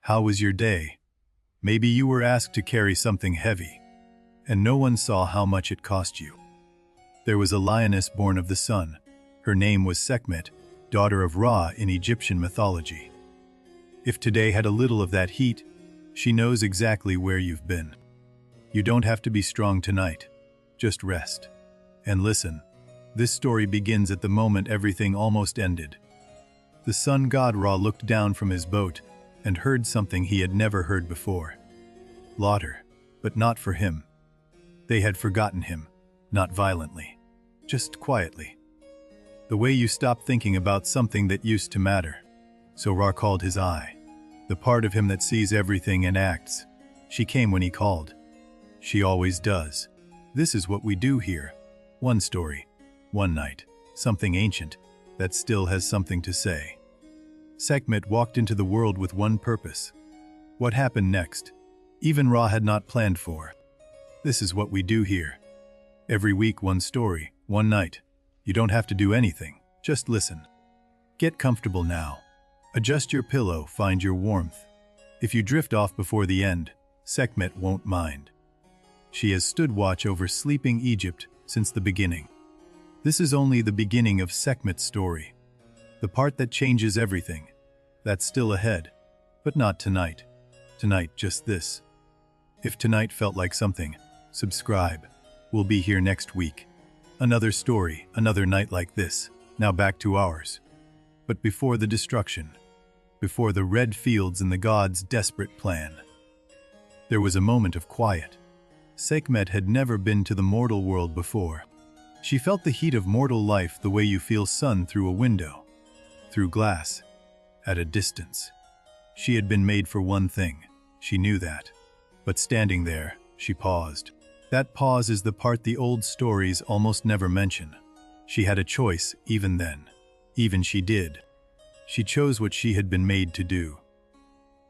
How was your day? Maybe you were asked to carry something heavy, and no one saw how much it cost you. There was a lioness born of the sun. Her name was Sekhmet, daughter of Ra in Egyptian mythology. If today had a little of that heat, she knows exactly where you've been. You don't have to be strong tonight. Just rest. And listen, this story begins at the moment everything almost ended. The sun god Ra looked down from his boat and heard something he had never heard before. Laughter, but not for him. They had forgotten him, not violently, just quietly. The way you stop thinking about something that used to matter. So Ra called his eye, the part of him that sees everything and acts. She came when he called. She always does. This is what we do here. One story, one night, something ancient that still has something to say. Sekhmet walked into the world with one purpose. What happened next? Even Ra had not planned for. This is what we do here. Every week one story, one night. You don't have to do anything, just listen. Get comfortable now. Adjust your pillow, find your warmth. If you drift off before the end, Sekhmet won't mind. She has stood watch over sleeping Egypt since the beginning. This is only the beginning of Sekhmet's story. The part that changes everything. That's still ahead. But not tonight. Tonight, just this. If tonight felt like something, subscribe. We'll be here next week. Another story, another night like this. Now back to ours. But before the destruction, before the red fields and the gods' desperate plan, there was a moment of quiet. Sekhmet had never been to the mortal world before. She felt the heat of mortal life the way you feel sun through a window, through glass, at a distance. She had been made for one thing, she knew that. But standing there, she paused. That pause is the part the old stories almost never mention. She had a choice even then. Even she did. She chose what she had been made to do.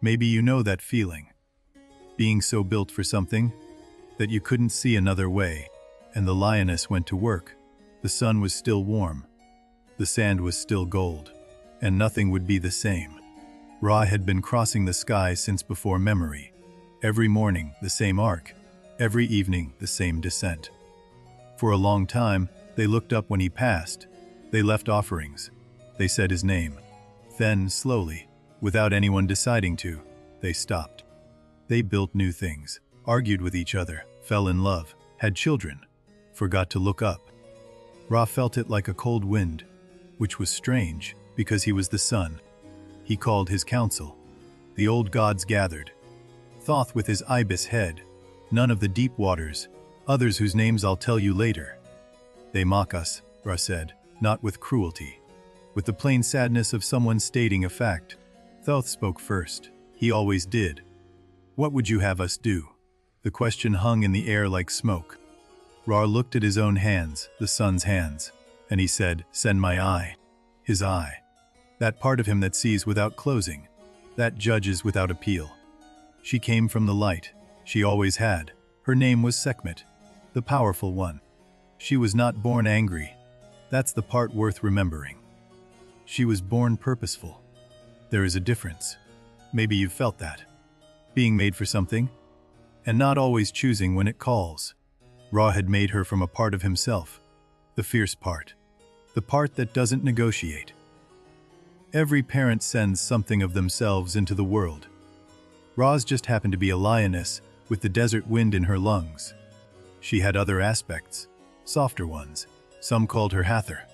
Maybe you know that feeling. Being so built for something that you couldn't see another way. And the lioness went to work. The sun was still warm. The sand was still gold. And nothing would be the same. Ra had been crossing the sky since before memory. Every morning, the same arc. Every evening, the same descent. For a long time, they looked up when he passed. They left offerings. They said his name. Then, slowly, without anyone deciding to, they stopped. They built new things, argued with each other, fell in love, had children, forgot to look up. Ra felt it like a cold wind, which was strange because he was the sun. He called his council. The old gods gathered. Thoth with his ibis head, none of the deep waters, others whose names I'll tell you later. They mock us, Ra said, not with cruelty, with the plain sadness of someone stating a fact. Thoth spoke first. He always did. What would you have us do? The question hung in the air like smoke. Ra looked at his own hands, the sun's hands, and he said, "Send my eye." His eye. That part of him that sees without closing, that judges without appeal. She came from the light. She always had. Her name was Sekhmet, the powerful one. She was not born angry. That's the part worth remembering. She was born purposeful. There is a difference. Maybe you've felt that. Being made for something, and not always choosing when it calls. Ra had made her from a part of himself, the fierce part, the part that doesn't negotiate. Every parent sends something of themselves into the world. Ra's just happened to be a lioness with the desert wind in her lungs. She had other aspects, softer ones. Some called her Hathor,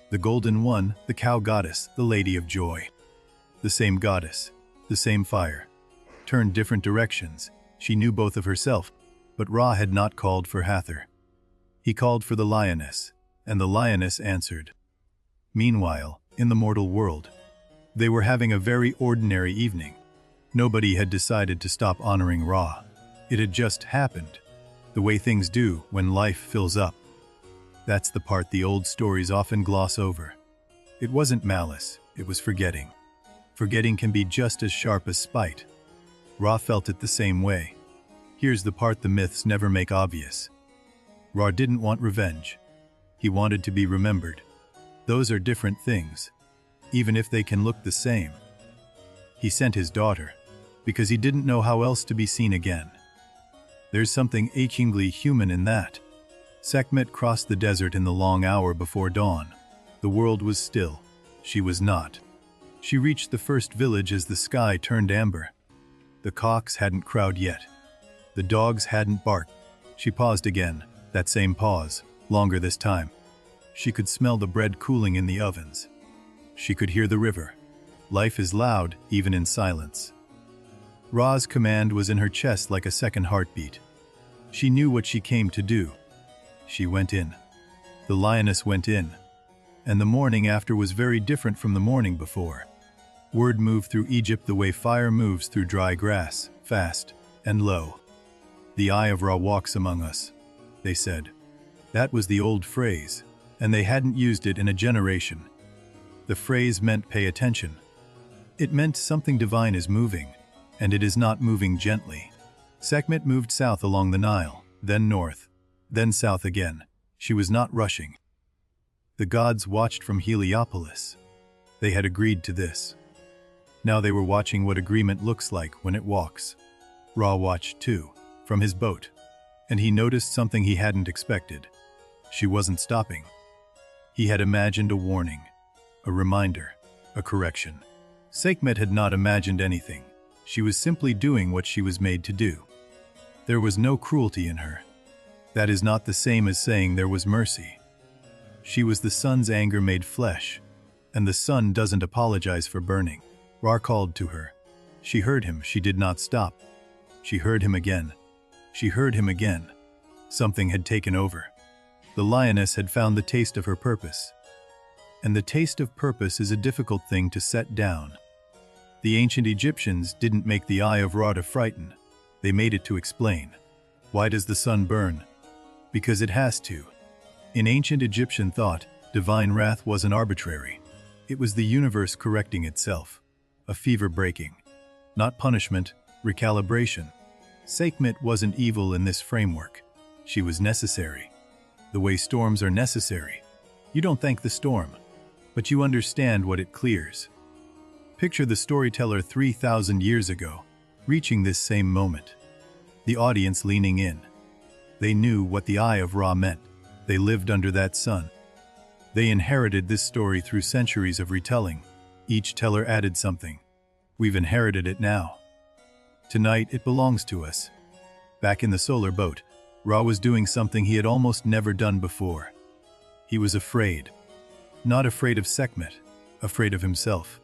the golden one, the cow goddess, the lady of joy. The same goddess, the same fire, turned different directions. She knew both of herself, but Ra had not called for Hathor. He called for the lioness, and the lioness answered. Meanwhile, in the mortal world, they were having a very ordinary evening. Nobody had decided to stop honoring Ra. It had just happened, the way things do when life fills up. That's the part the old stories often gloss over. It wasn't malice, it was forgetting. Forgetting can be just as sharp as spite. Ra felt it the same way. Here's the part the myths never make obvious. Ra didn't want revenge. He wanted to be remembered. Those are different things, even if they can look the same. He sent his daughter, because he didn't know how else to be seen again. There's something achingly human in that. Sekhmet crossed the desert in the long hour before dawn. The world was still. She was not. She reached the first village as the sky turned amber. The cocks hadn't crowed yet. The dogs hadn't barked. She paused again, that same pause, longer this time. She could smell the bread cooling in the ovens. She could hear the river. Life is loud, even in silence. Ra's command was in her chest like a second heartbeat. She knew what she came to do. She went in. The lioness went in. And the morning after was very different from the morning before. Word moved through Egypt the way fire moves through dry grass, fast and low. The Eye of Ra walks among us, they said. That was the old phrase, and they hadn't used it in a generation. The phrase meant pay attention. It meant something divine is moving, and it is not moving gently. Sekhmet moved south along the Nile, then north, then south again. She was not rushing. The gods watched from Heliopolis. They had agreed to this. Now they were watching what agreement looks like when it walks. Ra watched too, from his boat, and he noticed something he hadn't expected. She wasn't stopping. He had imagined a warning, a reminder, a correction. Sekhmet had not imagined anything. She was simply doing what she was made to do. There was no cruelty in her. That is not the same as saying there was mercy. She was the sun's anger made flesh, and the sun doesn't apologize for burning. Ra called to her. She heard him. She did not stop. She heard him again. She heard him again. Something had taken over. The lioness had found the taste of her purpose. And the taste of purpose is a difficult thing to set down. The ancient Egyptians didn't make the Eye of Ra to frighten. They made it to explain. Why does the sun burn? Because it has to. In ancient Egyptian thought, divine wrath wasn't arbitrary. It was the universe correcting itself. A fever breaking. Not punishment, recalibration. Sekhmet wasn't evil in this framework. She was necessary. The way storms are necessary. You don't thank the storm, but you understand what it clears. Picture the storyteller 3,000 years ago, reaching this same moment. The audience leaning in. They knew what the Eye of Ra meant. They lived under that sun. They inherited this story through centuries of retelling. Each teller added something. We've inherited it now. Tonight it belongs to us. Back in the solar boat, Ra was doing something he had almost never done before. He was afraid. Not afraid of Sekhmet, afraid of himself.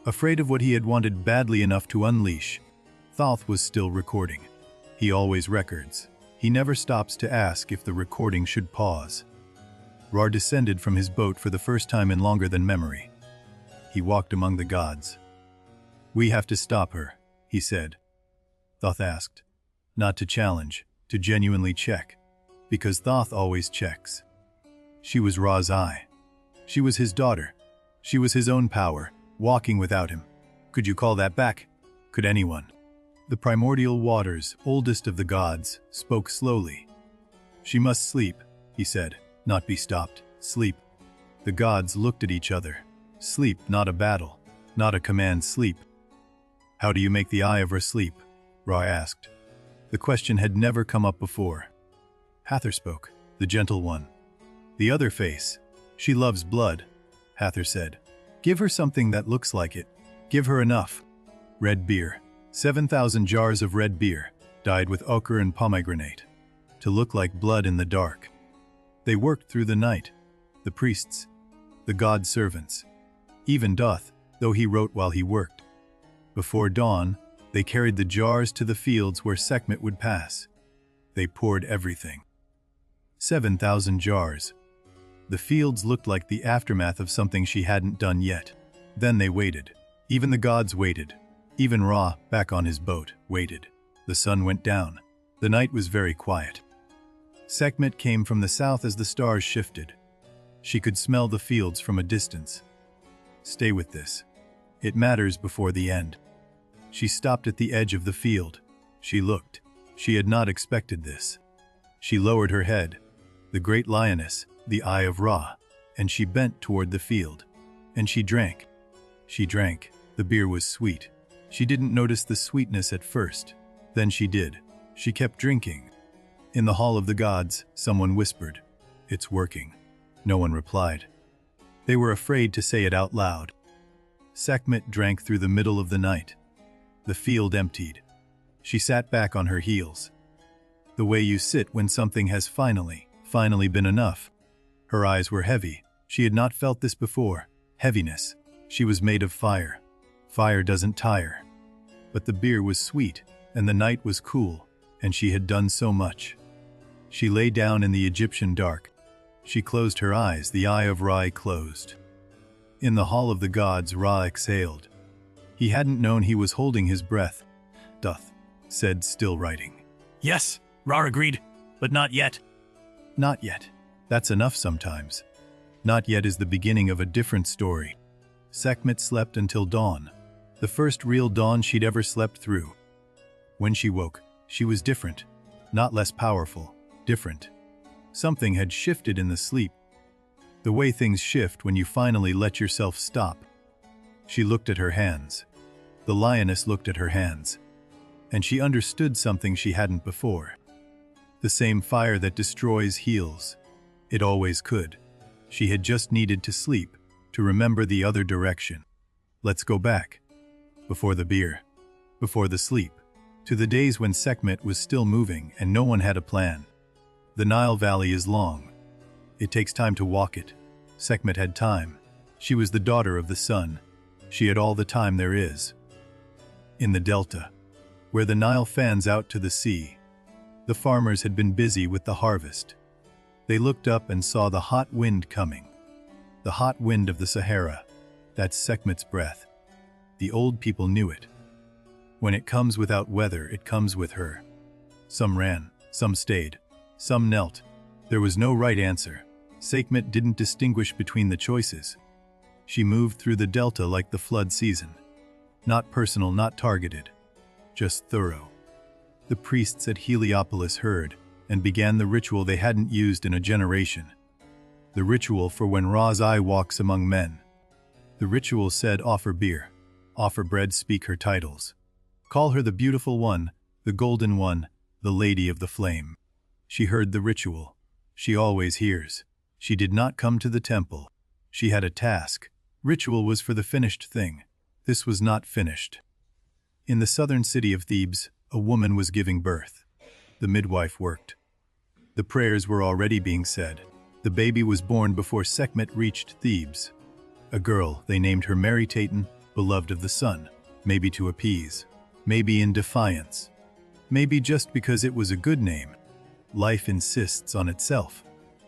Afraid of what he had wanted badly enough to unleash. Thoth was still recording. He always records. He never stops to ask if the recording should pause. Ra descended from his boat for the first time in longer than memory. He walked among the gods. We have to stop her, he said. Thoth asked. Not to challenge, to genuinely check. Because Thoth always checks. She was Ra's eye. She was his daughter. She was his own power, walking without him. Could you call that back? Could anyone? The primordial waters, oldest of the gods, spoke slowly. She must sleep, he said, not be stopped. Sleep. The gods looked at each other. Sleep, not a battle, not a command. Sleep. How do you make the Eye of Ra sleep? Ra asked. The question had never come up before. Hathor spoke, the gentle one. The other face. She loves blood, Hathor said. Give her something that looks like it. Give her enough. Red beer. 7,000 jars of red beer, dyed with ochre and pomegranate, to look like blood in the dark. They worked through the night, the priests, the god servants, even Thoth, though he wrote while he worked. Before dawn, they carried the jars to the fields where Sekhmet would pass. They poured everything. 7,000 jars. The fields looked like the aftermath of something she hadn't done yet. Then they waited. Even the gods waited. Even Ra, back on his boat, waited. The sun went down. The night was very quiet. Sekhmet came from the south as the stars shifted. She could smell the fields from a distance. Stay with this. It matters before the end. She stopped at the edge of the field. She looked. She had not expected this. She lowered her head. The great lioness, the Eye of Ra, and she bent toward the field. And she drank. She drank. The beer was sweet. She didn't notice the sweetness at first. Then she did. She kept drinking. In the Hall of the Gods, someone whispered, "It's working." No one replied. They were afraid to say it out loud. Sekhmet drank through the middle of the night. The field emptied. She sat back on her heels. The way you sit when something has finally been enough. Her eyes were heavy. She had not felt this before. Heaviness. She was made of fire. Fire doesn't tire. But the beer was sweet, and the night was cool, and she had done so much. She lay down in the Egyptian dark. She closed her eyes, the eye of Ra closed. In the Hall of the Gods, Ra exhaled. He hadn't known he was holding his breath. Doth, said, still writing. Yes, Ra agreed, but not yet. Not yet. That's enough sometimes. Not yet is the beginning of a different story. Sekhmet slept until dawn. The first real dawn she'd ever slept through. When she woke, she was different. Not less powerful, different. Something had shifted in the sleep. The way things shift when you finally let yourself stop. She looked at her hands. The lioness looked at her hands. And she understood something she hadn't before. The same fire that destroys heals. It always could. She had just needed to sleep, to remember the other direction. Let's go back. Before the beer. Before the sleep. To the days when Sekhmet was still moving and no one had a plan. The Nile Valley is long. It takes time to walk it. Sekhmet had time. She was the daughter of the sun. She had all the time there is. In the delta, where the Nile fans out to the sea, the farmers had been busy with the harvest. They looked up and saw the hot wind coming. The hot wind of the Sahara. That's Sekhmet's breath. The old people knew it. When it comes without weather, it comes with her. Some ran, some stayed, some knelt. There was no right answer. Sekhmet didn't distinguish between the choices. She moved through the delta like the flood season. Not personal, not targeted. Just thorough. The priests at Heliopolis heard and began the ritual they hadn't used in a generation. The ritual for when Ra's eye walks among men. The ritual said, offer beer, offer bread, speak her titles. Call her the beautiful one, the golden one, the lady of the flame. She heard the ritual. She always hears. She did not come to the temple. She had a task. Ritual was for the finished thing. This was not finished. In the southern city of Thebes, a woman was giving birth. The midwife worked. The prayers were already being said. The baby was born before Sekhmet reached Thebes. A girl, they named her Mary Taton, beloved of the sun, maybe to appease, maybe in defiance, maybe just because it was a good name. Life insists on itself.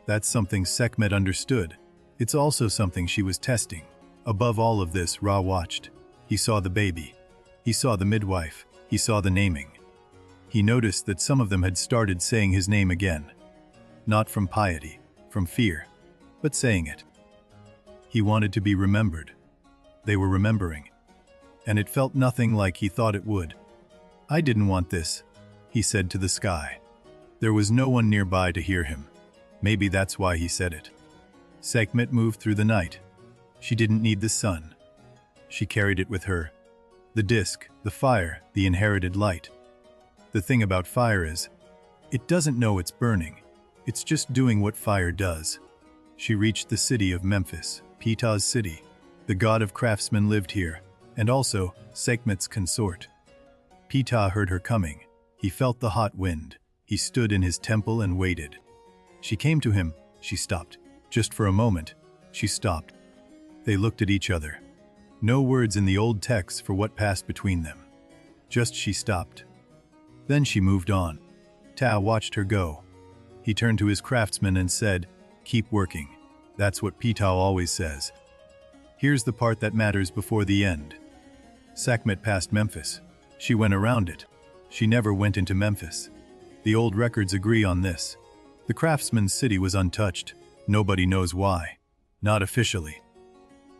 That's something Sekhmet understood. It's also something she was testing. Above all of this, Ra watched. He saw the baby. He saw the midwife. He saw the naming. He noticed that some of them had started saying his name again. Not from piety, from fear, but saying it. He wanted to be remembered. They were remembering. And it felt nothing like he thought it would. I didn't want this, he said to the sky. There was no one nearby to hear him. Maybe that's why he said it. Sekhmet moved through the night. She didn't need the sun. She carried it with her. The disk, the fire, the inherited light. The thing about fire is, it doesn't know it's burning. It's just doing what fire does. She reached the city of Memphis, Ptah's city. The god of craftsmen lived here, and also Sekhmet's consort. Ptah heard her coming. He felt the hot wind. He stood in his temple and waited. She came to him. She stopped. Just for a moment, she stopped. They looked at each other. No words in the old text for what passed between them. Just she stopped. Then she moved on. Ptah watched her go. He turned to his craftsman and said, "Keep working." That's what Ptah always says. Here's the part that matters before the end. Sekhmet passed Memphis. She went around it. She never went into Memphis. The old records agree on this. The craftsman's city was untouched. Nobody knows why. Not officially.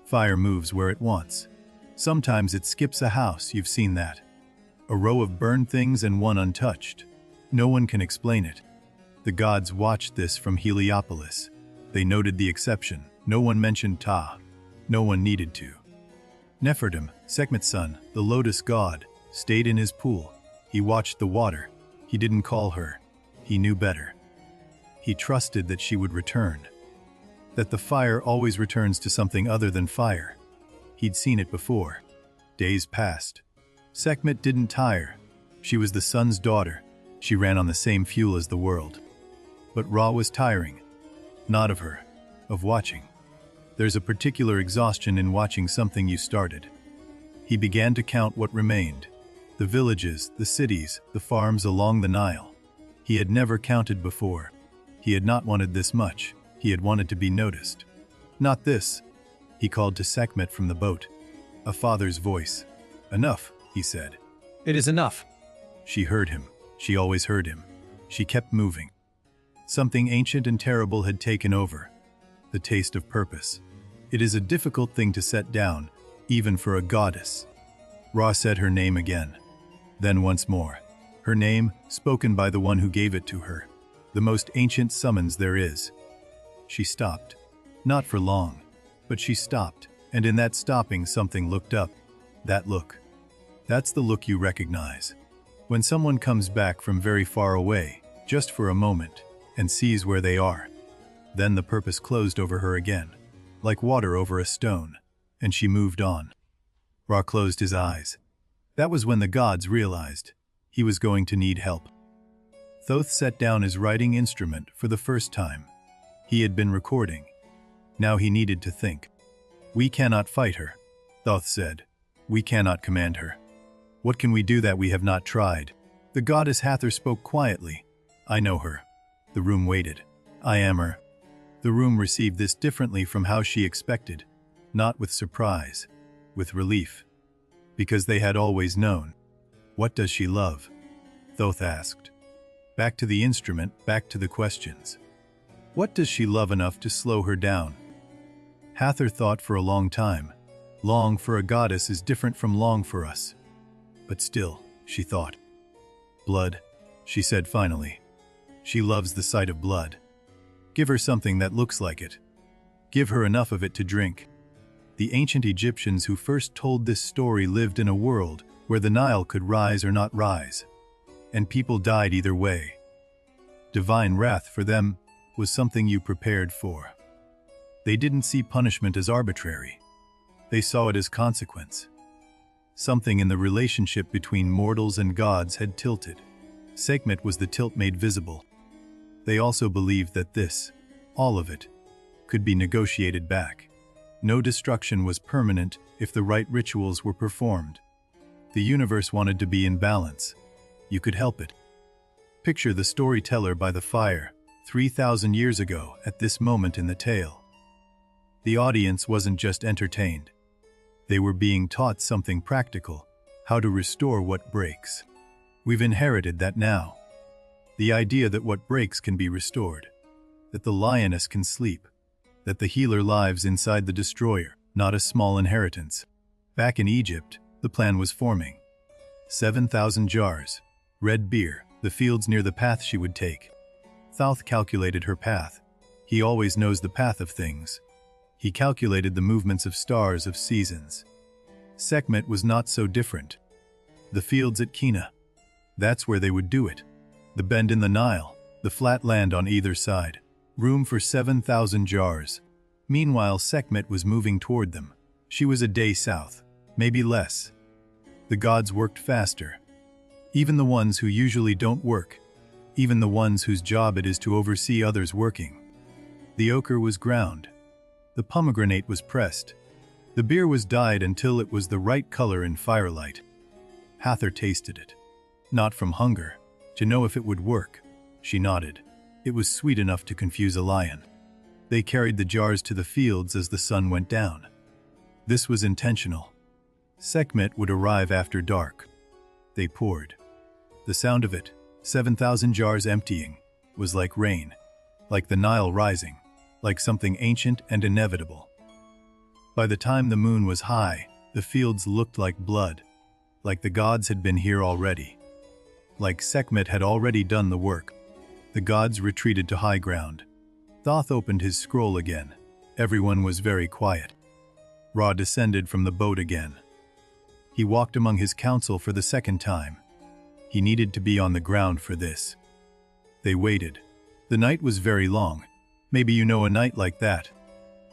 Fire moves where it wants. Sometimes it skips a house, you've seen that. A row of burned things and one untouched. No one can explain it. The gods watched this from Heliopolis. They noted the exception. No one mentioned Ptah. No one needed to. Nefertum, Sekhmet's son, the lotus god, stayed in his pool. He watched the water. He didn't call her. He knew better. He trusted that she would return. That the fire always returns to something other than fire. He'd seen it before. Days passed. Sekhmet didn't tire. She was the sun's daughter. She ran on the same fuel as the world. But Ra was tiring. Not of her, of watching. There's a particular exhaustion in watching something you started. He began to count what remained. The villages, the cities, the farms along the Nile. He had never counted before. He had not wanted this much. He had wanted to be noticed. Not this. He called to Sekhmet from the boat. A father's voice. Enough, he said. It is enough. She heard him. She always heard him. She kept moving. Something ancient and terrible had taken over. The taste of purpose. It is a difficult thing to set down, even for a goddess. Ra said her name again. Then once more. Her name, spoken by the one who gave it to her. The most ancient summons there is. She stopped. Not for long. But she stopped, and in that stopping something looked up. That look. That's the look you recognize. When someone comes back from very far away, just for a moment, and sees where they are. Then the purpose closed over her again, like water over a stone, and she moved on. Ra closed his eyes. That was when the gods realized he was going to need help. Thoth set down his writing instrument for the first time. He had been recording. Now he needed to think. We cannot fight her, Thoth said. We cannot command her. What can we do that we have not tried? The goddess Hathor spoke quietly. I know her. The room waited. I am her. The room received this differently from how she expected, not with surprise, with relief. Because they had always known. What does she love? Thoth asked. Back to the instrument, back to the questions. What does she love enough to slow her down? Hathor thought for a long time. Long for a goddess is different from long for us. But still, she thought. Blood, she said finally. She loves the sight of blood. Give her something that looks like it. Give her enough of it to drink. The ancient Egyptians who first told this story lived in a world where the Nile could rise or not rise. And people died either way. Divine wrath for them was something you prepared for. They didn't see punishment as arbitrary. They saw it as consequence. Something in the relationship between mortals and gods had tilted. Sekhmet was the tilt made visible. They also believed that this, all of it, could be negotiated back. No destruction was permanent if the right rituals were performed. The universe wanted to be in balance. You could help it. Picture the storyteller by the fire, 3,000 years ago at this moment in the tale. The audience wasn't just entertained. They were being taught something practical, how to restore what breaks. We've inherited that now. The idea that what breaks can be restored, that the lioness can sleep, that the healer lives inside the destroyer, not a small inheritance. Back in Egypt, the plan was forming. 7,000 jars, red beer, the fields near the path she would take. Thoth calculated her path. He always knows the path of things. He calculated the movements of stars of seasons. Sekhmet was not so different. The fields at Kina. That's where they would do it. The bend in the Nile, the flat land on either side. Room for 7,000 jars. Meanwhile, Sekhmet was moving toward them. She was a day south, maybe less. The gods worked faster. Even the ones who usually don't work. Even the ones whose job it is to oversee others working. The ochre was ground. The pomegranate was pressed. The beer was dyed until it was the right color in firelight. Hathor tasted it. Not from hunger, to know if it would work. She nodded. It was sweet enough to confuse a lion. They carried the jars to the fields as the sun went down. This was intentional. Sekhmet would arrive after dark. They poured. The sound of it, 7,000 jars emptying, was like rain, like the Nile rising, like something ancient and inevitable. By the time the moon was high, the fields looked like blood, like the gods had been here already. Like Sekhmet had already done the work. The gods retreated to high ground. Thoth opened his scroll again. Everyone was very quiet. Ra descended from the boat again. He walked among his council for the second time. He needed to be on the ground for this. They waited. The night was very long. Maybe you know a night like that.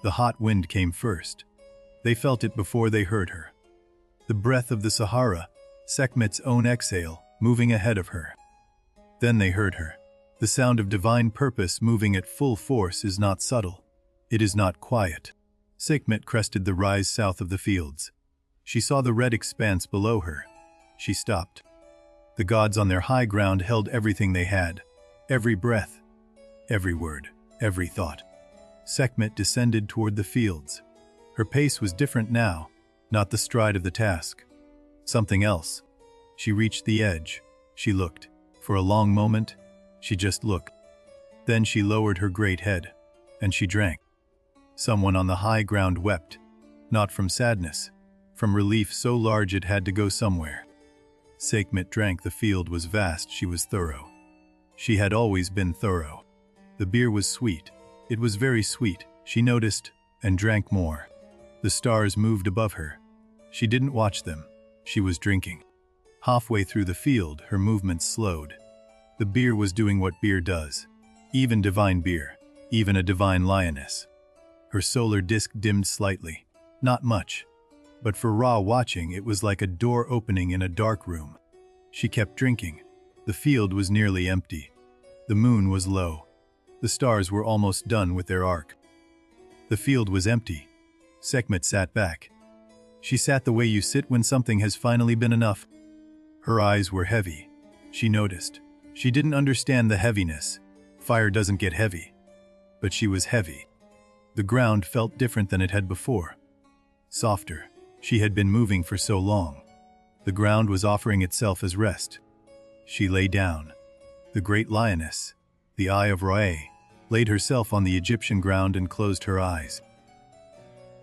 The hot wind came first. They felt it before they heard her. The breath of the Sahara, Sekhmet's own exhale, moving ahead of her. Then they heard her. The sound of divine purpose moving at full force is not subtle. It is not quiet. Sekhmet crested the rise south of the fields. She saw the red expanse below her. She stopped. The gods on their high ground held everything they had. Every breath, every word, every thought. Sekhmet descended toward the fields. Her pace was different now, not the stride of the task. Something else. She reached the edge. She looked. For a long moment, she just looked. Then she lowered her great head, and she drank. Someone on the high ground wept, not from sadness, from relief so large it had to go somewhere. Sekhmet drank. The field was vast. She was thorough. She had always been thorough. The beer was sweet. It was very sweet. She noticed and drank more. The stars moved above her. She didn't watch them. She was drinking. Halfway through the field, her movements slowed. The beer was doing what beer does. Even divine beer. Even a divine lioness. Her solar disk dimmed slightly. Not much. But for Ra watching, it was like a door opening in a dark room. She kept drinking. The field was nearly empty. The moon was low. The stars were almost done with their arc. The field was empty. Sekhmet sat back. She sat the way you sit when something has finally been enough. Her eyes were heavy. She noticed. She didn't understand the heaviness. Fire doesn't get heavy. But she was heavy. The ground felt different than it had before. Softer. She had been moving for so long. The ground was offering itself as rest. She lay down. The great lioness, the Eye of Ra, laid herself on the Egyptian ground and closed her eyes.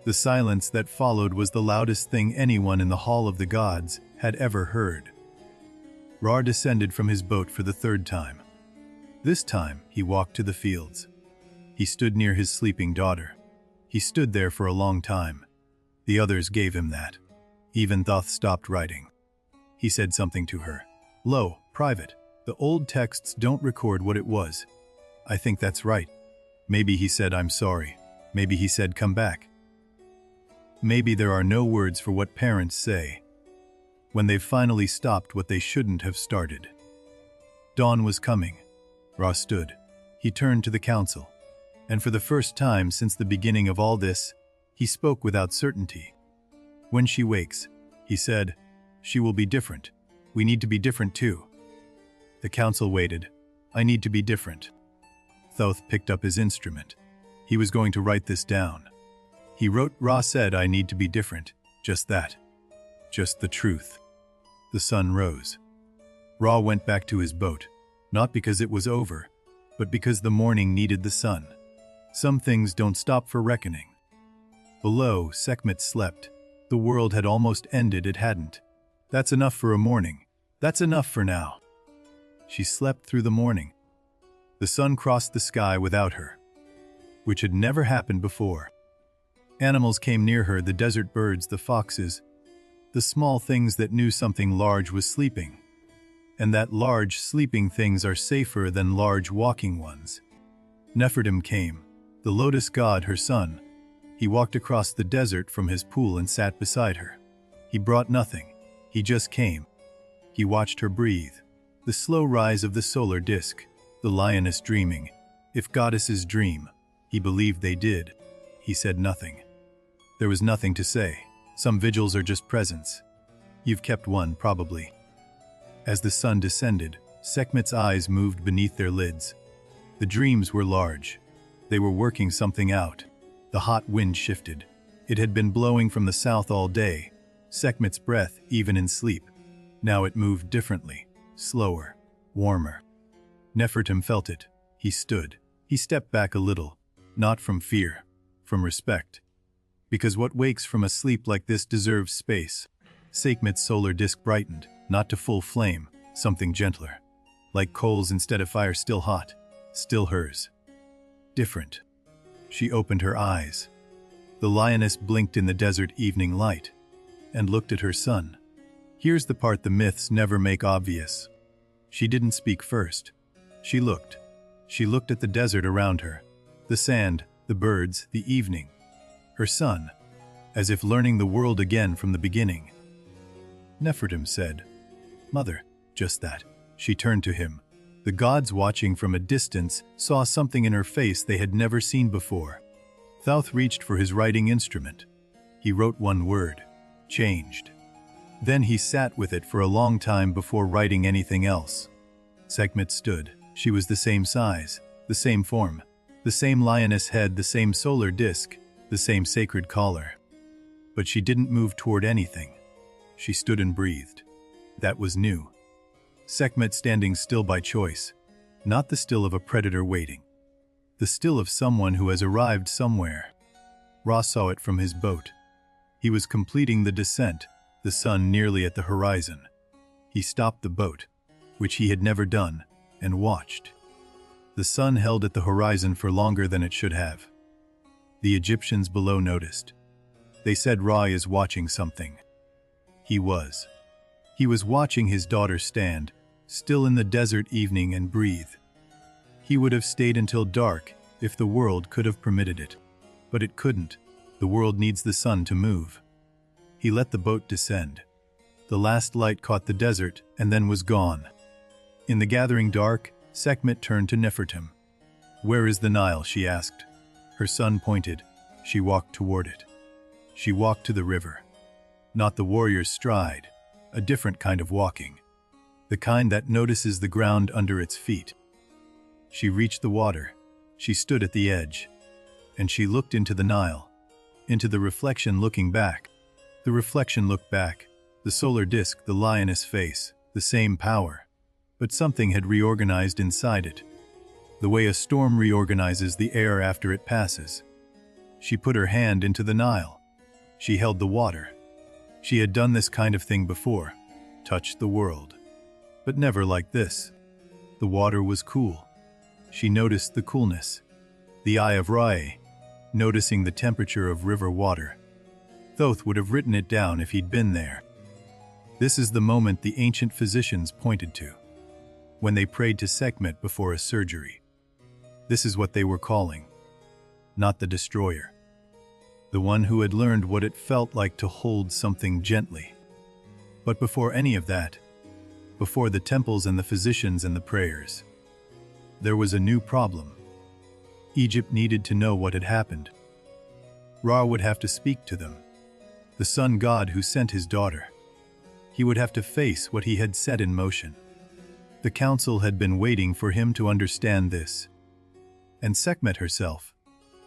The silence that followed was the loudest thing anyone in the Hall of the Gods had ever heard. Ra descended from his boat for the third time. This time, he walked to the fields. He stood near his sleeping daughter. He stood there for a long time. The others gave him that. Even Thoth stopped writing. He said something to her. Low, private. The old texts don't record what it was. I think that's right. Maybe he said, I'm sorry. Maybe he said, come back. Maybe there are no words for what parents say when they've finally stopped what they shouldn't have started. Dawn was coming. Ra stood. He turned to the council. And for the first time since the beginning of all this, he spoke without certainty. When she wakes, he said, she will be different. We need to be different too. The council waited. I need to be different. Thoth picked up his instrument. He was going to write this down. He wrote, Ra said, I need to be different. Just that. Just the truth. The sun rose. Ra went back to his boat, not because it was over, but because the morning needed the sun. Some things don't stop for reckoning. Below, Sekhmet slept. The world had almost ended, it hadn't. That's enough for a morning. That's enough for now. She slept through the morning. The sun crossed the sky without her, which had never happened before. Animals came near her, the desert birds, the foxes, the small things that knew something large was sleeping. And that large sleeping things are safer than large walking ones. Nefertim came, the lotus god, her son. He walked across the desert from his pool and sat beside her. He brought nothing. He just came. He watched her breathe. The slow rise of the solar disk, the lioness dreaming. If goddesses dream, he believed they did. He said nothing. There was nothing to say. Some vigils are just presents. You've kept one, probably. As the sun descended, Sekhmet's eyes moved beneath their lids. The dreams were large. They were working something out. The hot wind shifted. It had been blowing from the south all day. Sekhmet's breath, even in sleep. Now it moved differently, slower, warmer. Nefertim felt it. He stood. He stepped back a little, not from fear, from respect. Because what wakes from a sleep like this deserves space. Sekhmet's solar disk brightened, not to full flame, something gentler. Like coals instead of fire, still hot, still hers. Different. She opened her eyes. The lioness blinked in the desert evening light and looked at her son. Here's the part the myths never make obvious. She didn't speak first. She looked. She looked at the desert around her, the sand, the birds, the evening. Her son, as if learning the world again from the beginning. Nefertum said, "Mother," just that. She turned to him. The gods, watching from a distance, saw something in her face they had never seen before. Thoth reached for his writing instrument. He wrote one word: changed. Then he sat with it for a long time before writing anything else. Sekhmet stood. She was the same size, the same form, the same lioness head, the same solar disk, the same sacred collar. But she didn't move toward anything. She stood and breathed. That was new. Sekhmet standing still by choice, not the still of a predator waiting. The still of someone who has arrived somewhere. Ra saw it from his boat. He was completing the descent, the sun nearly at the horizon. He stopped the boat, which he had never done, and watched. The sun held at the horizon for longer than it should have. The Egyptians below noticed. They said Ra is watching something. He was. He was watching his daughter stand, still in the desert evening, and breathe. He would have stayed until dark if the world could have permitted it. But it couldn't. The world needs the sun to move. He let the boat descend. The last light caught the desert and then was gone. In the gathering dark, Sekhmet turned to Nefertum. "Where is the Nile?" she asked. Her son pointed. She walked toward it. She walked to the river. Not the warrior's stride, a different kind of walking. The kind that notices the ground under its feet. She reached the water. She stood at the edge. And she looked into the Nile. Into the reflection looking back. The reflection looked back. The solar disk, the lioness face, the same power. But something had reorganized inside it. The way a storm reorganizes the air after it passes. She put her hand into the Nile. She held the water. She had done this kind of thing before, touched the world. But never like this. The water was cool. She noticed the coolness. The eye of Ra, noticing the temperature of river water. Thoth would have written it down if he'd been there. This is the moment the ancient physicians pointed to, when they prayed to Sekhmet before a surgery. This is what they were calling. Not the destroyer. The one who had learned what it felt like to hold something gently. But before any of that, before the temples and the physicians and the prayers, there was a new problem. Egypt needed to know what had happened. Ra would have to speak to them. The sun god who sent his daughter. He would have to face what he had set in motion. The council had been waiting for him to understand this. And Sekhmet herself,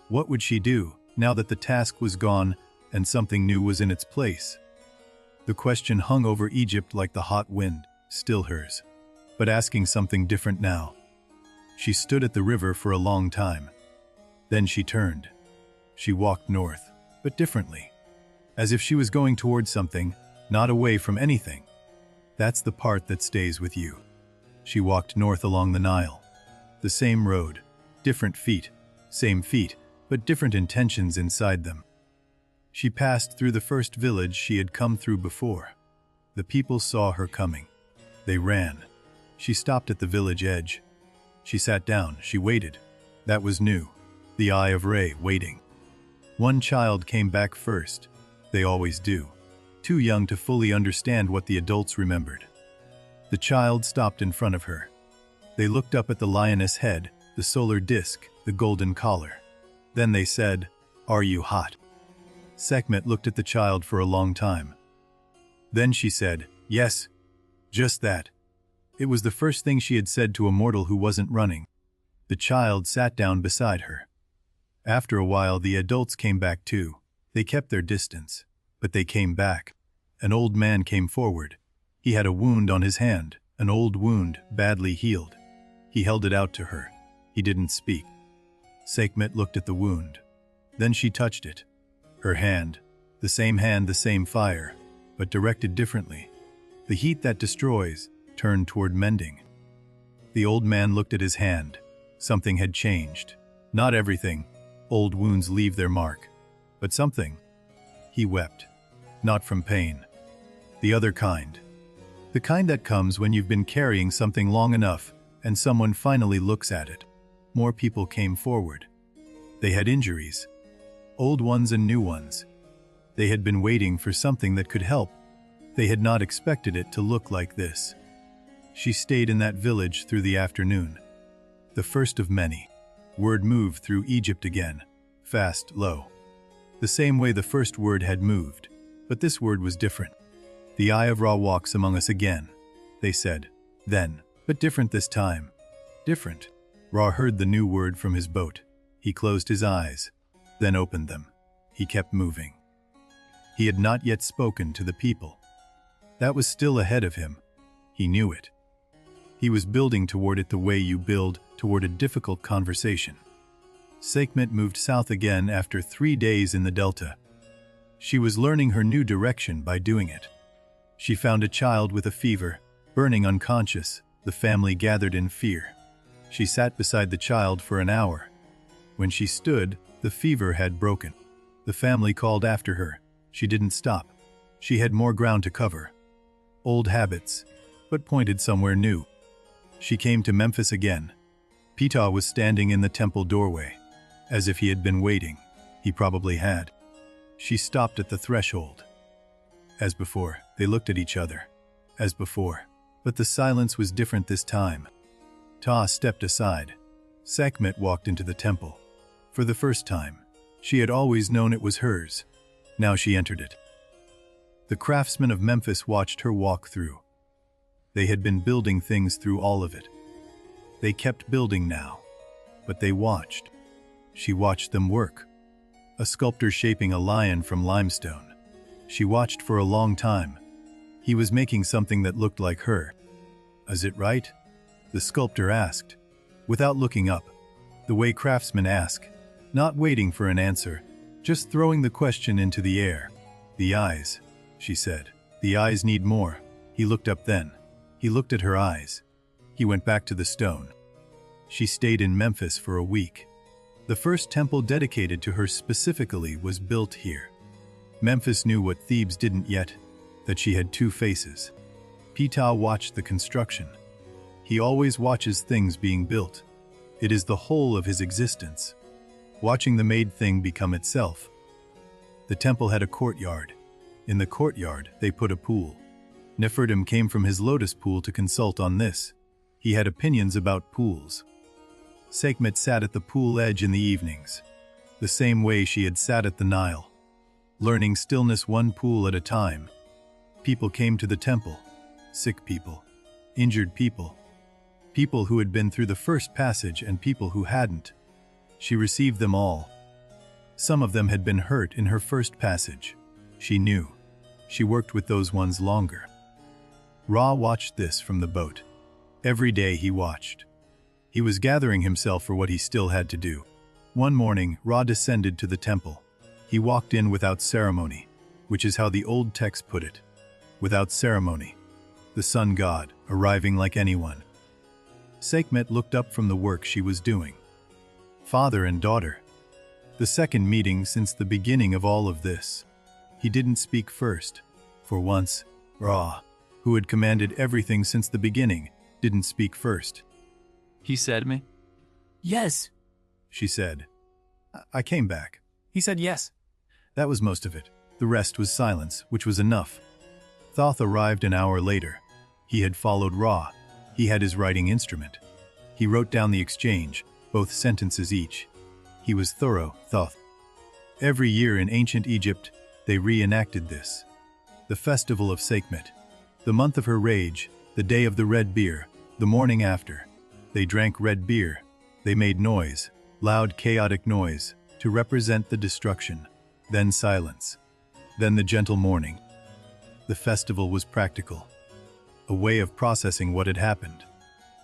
what would she do now that the task was gone and something new was in its place? The question hung over Egypt like the hot wind, still hers, but asking something different now. She stood at the river for a long time. Then she turned. She walked north, but differently. As if she was going towards something, not away from anything. That's the part that stays with you. She walked north along the Nile. The same road, different feet, same feet, but different intentions inside them. She passed through the first village she had come through before. The people saw her coming. They ran. She stopped at the village edge. She sat down, she waited. That was new. The eye of Ra, waiting. One child came back first. They always do. Too young to fully understand what the adults remembered. The child stopped in front of her. They looked up at the lioness head, the solar disk, the golden collar. Then they said, "Are you hot?" Sekhmet looked at the child for a long time. Then she said, "Yes." Just that. It was the first thing she had said to a mortal who wasn't running. The child sat down beside her. After a while the adults came back too. They kept their distance, but they came back. An old man came forward. He had a wound on his hand, an old wound, badly healed. He held it out to her. He didn't speak. Sekhmet looked at the wound. Then she touched it. Her hand, the same fire, but directed differently. The heat that destroys turned toward mending. The old man looked at his hand. Something had changed. Not everything. Old wounds leave their mark. But something. He wept. Not from pain. The other kind. The kind that comes when you've been carrying something long enough and someone finally looks at it. More people came forward. They had injuries. Old ones and new ones. They had been waiting for something that could help. They had not expected it to look like this. She stayed in that village through the afternoon. The first of many. Word moved through Egypt again. Fast, low. The same way the first word had moved. But this word was different. The Eye of Ra walks among us again, they said. Then, but different this time. Different. Ra heard the new word from his boat. He closed his eyes, then opened them. He kept moving. He had not yet spoken to the people. That was still ahead of him. He knew it. He was building toward it the way you build toward a difficult conversation. Sekhmet moved south again after 3 days in the delta. She was learning her new direction by doing it. She found a child with a fever, burning unconscious. The family gathered in fear. She sat beside the child for an hour. When she stood, the fever had broken. The family called after her. She didn't stop. She had more ground to cover. Old habits, but pointed somewhere new. She came to Memphis again. Ptah was standing in the temple doorway, as if he had been waiting. He probably had. She stopped at the threshold. As before, they looked at each other. As before. But the silence was different this time. Ptah stepped aside. Sekhmet walked into the temple. For the first time, she had always known it was hers. Now she entered it. The craftsmen of Memphis watched her walk through. They had been building things through all of it. They kept building now, but they watched. She watched them work. A sculptor shaping a lion from limestone. She watched for a long time. He was making something that looked like her. Is it right? The sculptor asked, without looking up, the way craftsmen ask, not waiting for an answer, just throwing the question into the air. The eyes, she said. The eyes need more. He looked up then. He looked at her eyes. He went back to the stone. She stayed in Memphis for a week. The first temple dedicated to her specifically was built here. Memphis knew what Thebes didn't yet, that she had 2 faces. Ptah watched the construction. He always watches things being built. It is the whole of his existence, watching the made thing become itself. The temple had a courtyard. In the courtyard, they put a pool. Nefertim came from his lotus pool to consult on this. He had opinions about pools. Sekhmet sat at the pool edge in the evenings, the same way she had sat at the Nile, learning stillness one pool at a time. People came to the temple, sick people, injured people, people who had been through the first passage and people who hadn't. She received them all. Some of them had been hurt in her first passage. She knew. She worked with those ones longer. Ra watched this from the boat. Every day he watched. He was gathering himself for what he still had to do. One morning, Ra descended to the temple. He walked in without ceremony, which is how the old text put it. Without ceremony. The sun god, arriving like anyone. Sekhmet looked up from the work she was doing. Father and daughter. The second meeting since the beginning of all of this. He didn't speak first. For once, Ra, who had commanded everything since the beginning, didn't speak first. He said me? Yes. She said. I came back. He said yes. That was most of it. The rest was silence, which was enough. Thoth arrived an hour later. He had followed Ra. He had his writing instrument. He wrote down the exchange, both sentences each. He was thorough, Thoth. Every year in ancient Egypt, they reenacted this. The festival of Sekhmet. The month of her rage, the day of the red beer, the morning after. They drank red beer. They made noise, loud chaotic noise, to represent the destruction. Then silence. Then the gentle morning. The festival was practical. A way of processing what had happened.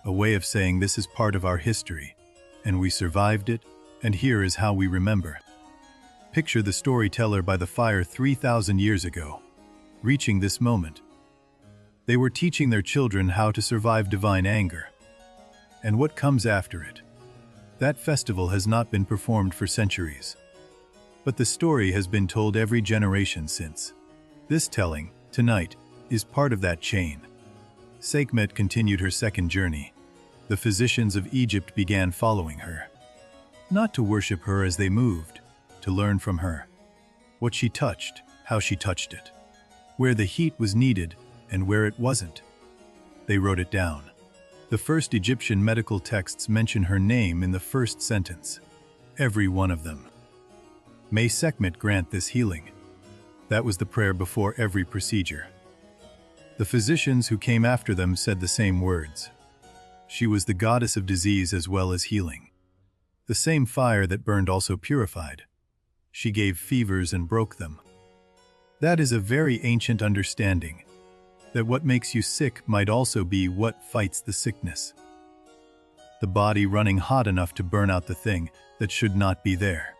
A way of saying this is part of our history, and we survived it, and here is how we remember. Picture the storyteller by the fire 3,000 years ago, reaching this moment. They were teaching their children how to survive divine anger. And what comes after it? That festival has not been performed for centuries. But the story has been told every generation since. This telling, tonight, is part of that chain. Sekhmet continued her second journey. The physicians of Egypt began following her. Not to worship her as they moved, to learn from her. What she touched, how she touched it. Where the heat was needed and where it wasn't. They wrote it down. The first Egyptian medical texts mention her name in the first sentence. Every one of them. May Sekhmet grant this healing. That was the prayer before every procedure. The physicians who came after them said the same words. She was the goddess of disease as well as healing. The same fire that burned also purified. She gave fevers and broke them. That is a very ancient understanding, that what makes you sick might also be what fights the sickness. The body running hot enough to burn out the thing that should not be there.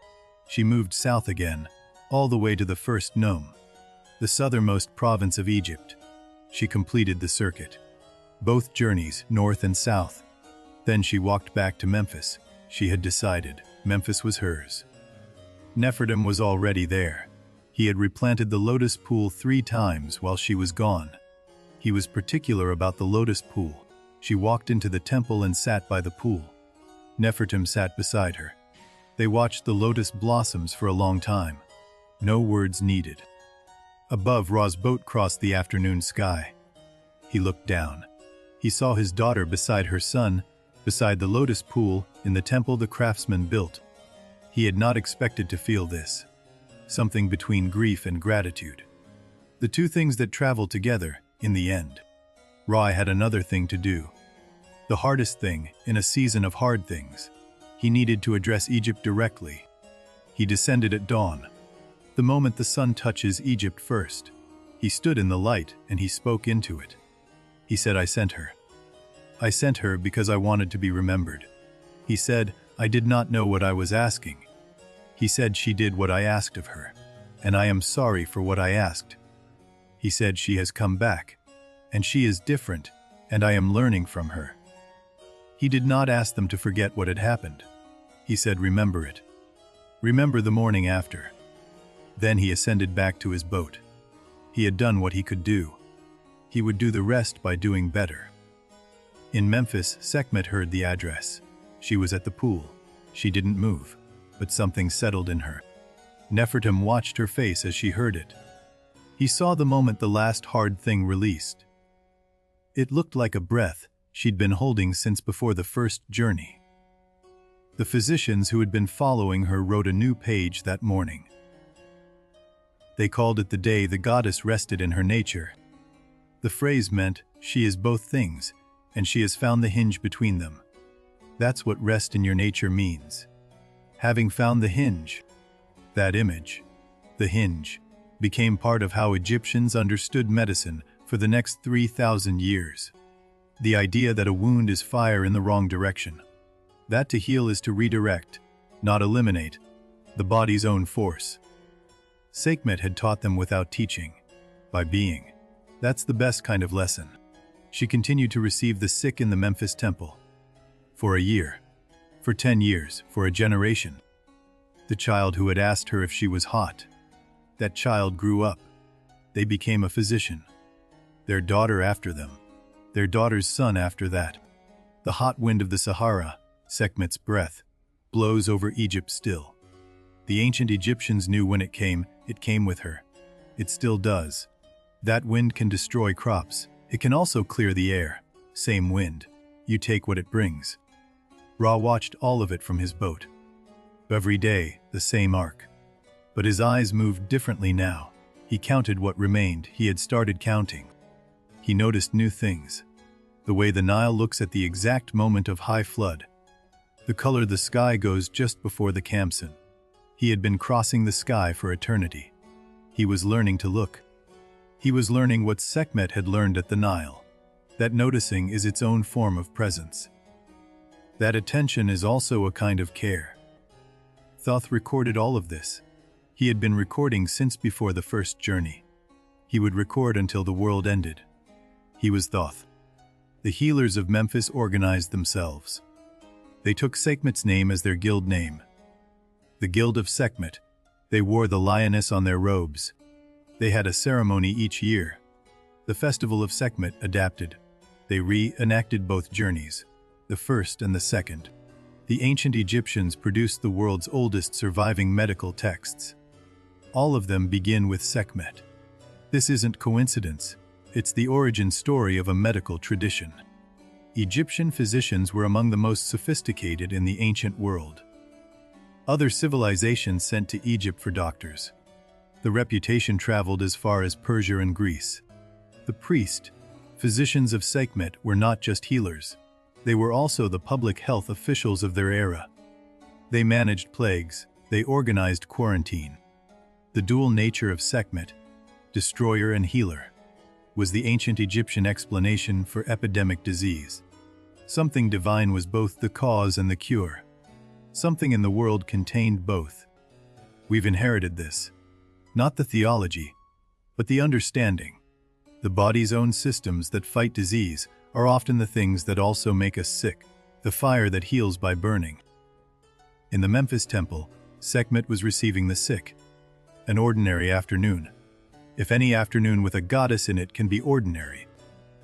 She moved south again, all the way to the first nome, the southernmost province of Egypt. She completed the circuit. Both journeys, north and south. Then she walked back to Memphis. She had decided Memphis was hers. Nefertum was already there. He had replanted the lotus pool 3 times while she was gone. He was particular about the lotus pool. She walked into the temple and sat by the pool. Nefertum sat beside her. They watched the lotus blossoms for a long time. No words needed. Above, Ra's boat crossed the afternoon sky. He looked down. He saw his daughter beside her son, beside the lotus pool in the temple the craftsman built. He had not expected to feel this. Something between grief and gratitude. The two things that travel together, in the end. Ra had another thing to do. The hardest thing, in a season of hard things. He needed to address Egypt directly. He descended at dawn. The moment the sun touches Egypt first. He stood in the light and he spoke into it. He said, I sent her. I sent her because I wanted to be remembered. He said, I did not know what I was asking. He said she did what I asked of her, and I am sorry for what I asked. He said she has come back, and she is different, and I am learning from her. He did not ask them to forget what had happened. He said, remember it. Remember the morning after. Then he ascended back to his boat. He had done what he could do. He would do the rest by doing better. In Memphis, Sekhmet heard the address. She was at the pool. She didn't move, but something settled in her. Nefertum watched her face as she heard it. He saw the moment the last hard thing released. It looked like a breath she'd been holding since before the first journey. The physicians who had been following her wrote a new page that morning. They called it the day the goddess rested in her nature. The phrase meant, she is both things, and she has found the hinge between them. That's what rest in your nature means. Having found the hinge, that image, the hinge, became part of how Egyptians understood medicine for the next 3,000 years. The idea that a wound is fire in the wrong direction. That to heal is to redirect, not eliminate, the body's own force. Sekhmet had taught them without teaching, by being. That's the best kind of lesson. She continued to receive the sick in the Memphis temple. For a year, for 10 years, for a generation. The child who had asked her if she was hot. That child grew up. They became a physician. Their daughter after them. Their daughter's son after that. The hot wind of the Sahara, Sekhmet's breath, blows over Egypt still. The ancient Egyptians knew when it came with her. It still does. That wind can destroy crops. It can also clear the air. Same wind. You take what it brings. Ra watched all of it from his boat. Every day, the same arc. But his eyes moved differently now. He counted what remained. He had started counting. He noticed new things. The way the Nile looks at the exact moment of high flood. The color the sky goes just before the Khamsin. He had been crossing the sky for eternity. He was learning to look. He was learning what Sekhmet had learned at the Nile. That noticing is its own form of presence. That attention is also a kind of care. Thoth recorded all of this. He had been recording since before the first journey. He would record until the world ended. He was Thoth. The healers of Memphis organized themselves. They took Sekhmet's name as their guild name. The Guild of Sekhmet. They wore the lioness on their robes. They had a ceremony each year. The festival of Sekhmet adapted. They reenacted both journeys, the first and the second. The ancient Egyptians produced the world's oldest surviving medical texts. All of them begin with Sekhmet. This isn't coincidence. It's the origin story of a medical tradition. Egyptian physicians were among the most sophisticated in the ancient world. Other civilizations sent to Egypt for doctors. The reputation traveled as far as Persia and Greece. The physicians of Sekhmet were not just healers. They were also the public health officials of their era. They managed plagues. They organized quarantine. The dual nature of Sekhmet, destroyer and healer, was the ancient Egyptian explanation for epidemic disease. Something divine was both the cause and the cure. Something in the world contained both. We've inherited this. Not the theology, but the understanding. The body's own systems that fight disease are often the things that also make us sick, the fire that heals by burning. In the Memphis temple, Sekhmet was receiving the sick. An ordinary afternoon. If any afternoon with a goddess in it can be ordinary.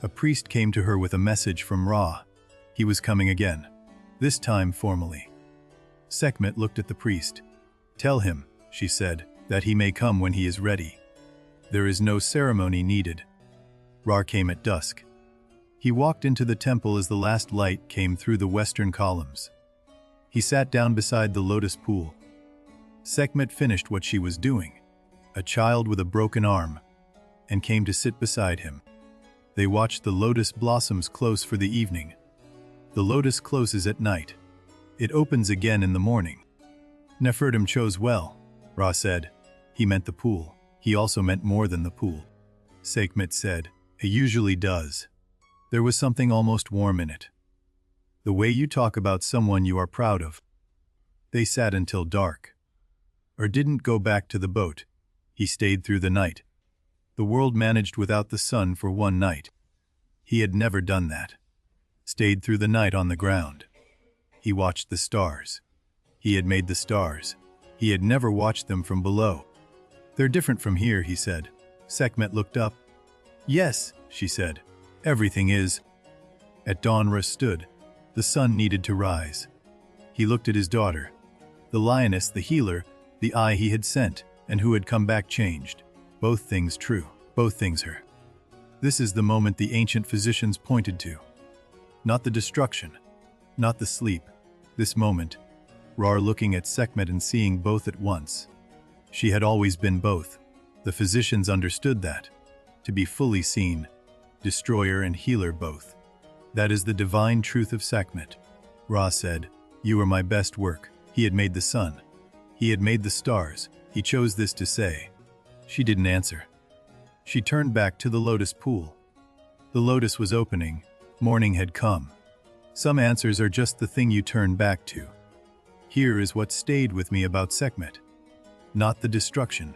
A priest came to her with a message from Ra. He was coming again, this time formally. Sekhmet looked at the priest. "Tell him," she said, "that he may come when he is ready. There is no ceremony needed." Ra came at dusk. He walked into the temple as the last light came through the western columns. He sat down beside the lotus pool. Sekhmet finished what she was doing, a child with a broken arm, and came to sit beside him. They watched the lotus blossoms close for the evening. The lotus closes at night. It opens again in the morning. Nefertum chose well, Ra said. He meant the pool. He also meant more than the pool. Sekhmet said, "It usually does." There was something almost warm in it. The way you talk about someone you are proud of. They sat until dark. Or didn't go back to the boat. He stayed through the night. The world managed without the sun for one night. He had never done that. Stayed through the night on the ground. He watched the stars. He had made the stars. He had never watched them from below. "They're different from here," he said. Sekhmet looked up. "Yes," she said. "Everything is." At dawn Ra stood. The sun needed to rise. He looked at his daughter. The lioness, the healer, the eye he had sent, and who had come back changed. Both things true. Both things her. This is the moment the ancient physicians pointed to. Not the destruction. Not the sleep. This moment. Ra looking at Sekhmet and seeing both at once. She had always been both. The physicians understood that. To be fully seen. Destroyer and healer both. That is the divine truth of Sekhmet. Ra said, "You are my best work." He had made the sun. He had made the stars. He chose this to say. She didn't answer. She turned back to the lotus pool. The lotus was opening. Morning had come. Some answers are just the thing you turn back to. Here is what stayed with me about Sekhmet. Not the destruction.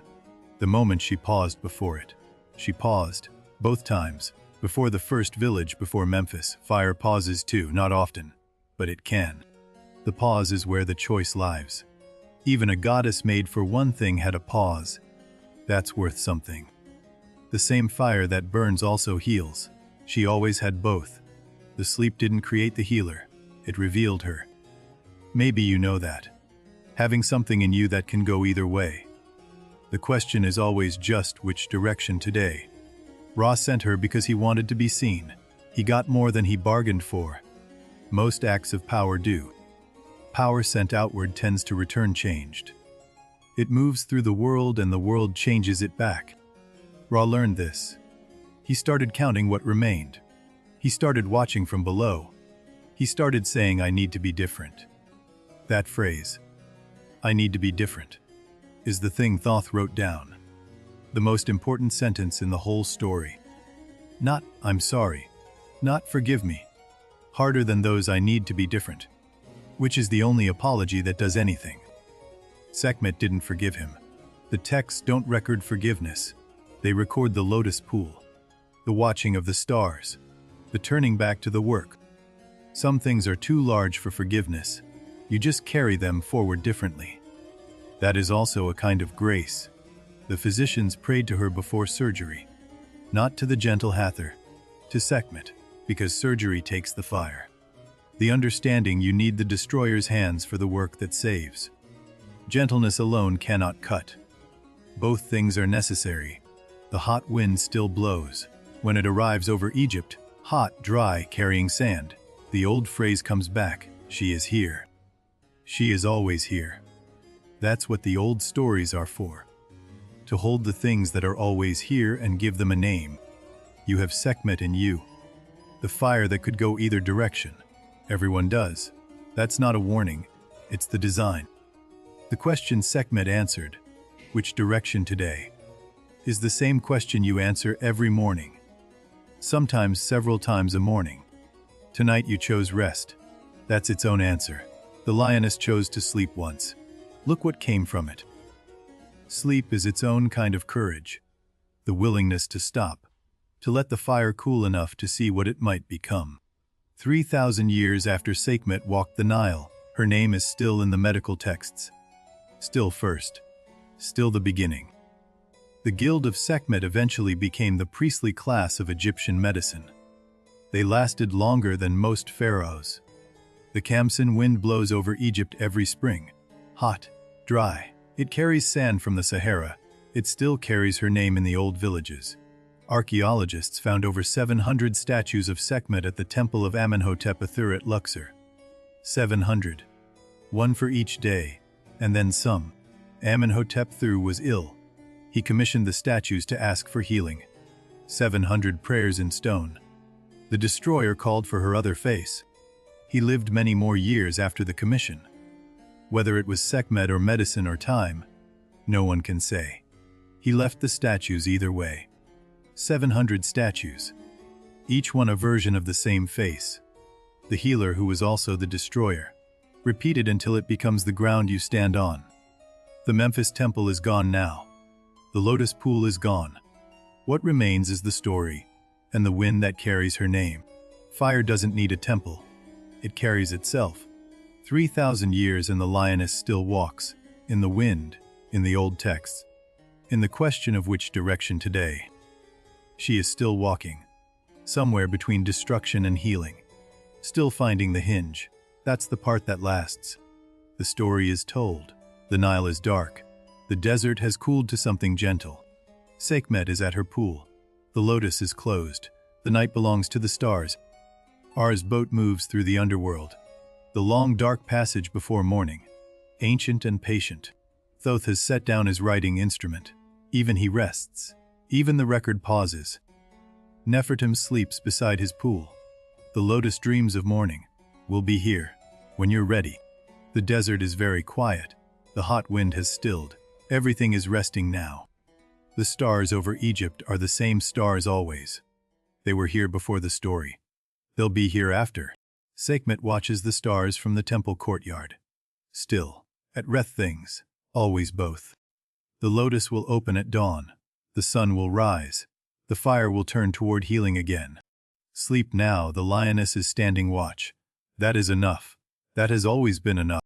The moment she paused before it. She paused, both times, before the first village before Memphis. Fire pauses too, not often, but it can. The pause is where the choice lies. Even a goddess made for one thing had a pause. That's worth something. The same fire that burns also heals. She always had both. The sleep didn't create the healer. It revealed her. Maybe you know that. Having something in you that can go either way. The question is always just which direction today. Ra sent her because he wanted to be seen. He got more than he bargained for. Most acts of power do. Power sent outward tends to return changed. It moves through the world and the world changes it back. Ra learned this. He started counting what remained. He started watching from below. He started saying, "I need to be different." That phrase, "I need to be different," is the thing Thoth wrote down. The most important sentence in the whole story. Not, "I'm sorry." Not, "Forgive me." Harder than those, "I need to be different," which is the only apology that does anything. Sekhmet didn't forgive him. The texts don't record forgiveness. They record the lotus pool, the watching of the stars, the turning back to the work. Some things are too large for forgiveness. You just carry them forward differently. That is also a kind of grace. The physicians prayed to her before surgery, not to the gentle Hathor, to Sekhmet, because surgery takes the fire. The understanding you need the destroyer's hands for the work that saves. Gentleness alone cannot cut. Both things are necessary. The hot wind still blows. When it arrives over Egypt, hot, dry, carrying sand, the old phrase comes back, she is here. She is always here. That's what the old stories are for. To hold the things that are always here and give them a name. You have Sekhmet in you. The fire that could go either direction. Everyone does. That's not a warning, it's the design. The question Sekhmet answered, which direction today, is the same question you answer every morning. Sometimes several times a morning. Tonight you chose rest. That's its own answer. The lioness chose to sleep once. Look what came from it. Sleep is its own kind of courage. The willingness to stop, to let the fire cool enough to see what it might become. 3,000 years after Sekhmet walked the Nile, her name is still in the medical texts. Still first. Still the beginning. The guild of Sekhmet eventually became the priestly class of Egyptian medicine. They lasted longer than most pharaohs. The Khamsin wind blows over Egypt every spring. Hot, dry. It carries sand from the Sahara. It still carries her name in the old villages. Archaeologists found over 700 statues of Sekhmet at the temple of Amenhotep III at Luxor. 700. One for each day, and then some. Amenhotep III was ill. He commissioned the statues to ask for healing. 700 prayers in stone. The destroyer called for her other face. He lived many more years after the commission. Whether it was Sekhmet or medicine or time, no one can say. He left the statues either way. 700 statues. Each one a version of the same face. The healer who was also the destroyer. Repeated until it becomes the ground you stand on. The Memphis temple is gone now. The lotus pool is gone. What remains is the story, and the wind that carries her name. Fire doesn't need a temple. It carries itself. 3,000 years and the lioness still walks, in the wind, in the old texts, in the question of which direction today. She is still walking, somewhere between destruction and healing, still finding the hinge. That's the part that lasts. The story is told. The Nile is dark. The desert has cooled to something gentle. Sekhmet is at her pool. The lotus is closed. The night belongs to the stars. Ours boat moves through the underworld. The long dark passage before morning. Ancient and patient. Thoth has set down his writing instrument. Even he rests. Even the record pauses. Nefertum sleeps beside his pool. The lotus dreams of morning. We'll be here, when you're ready. The desert is very quiet. The hot wind has stilled. Everything is resting now. The stars over Egypt are the same stars always. They were here before the story. They'll be here after. Sekhmet watches the stars from the temple courtyard. Still, at rest things, always both. The lotus will open at dawn. The sun will rise. The fire will turn toward healing again. Sleep now, the lioness is standing watch. That is enough. That has always been enough.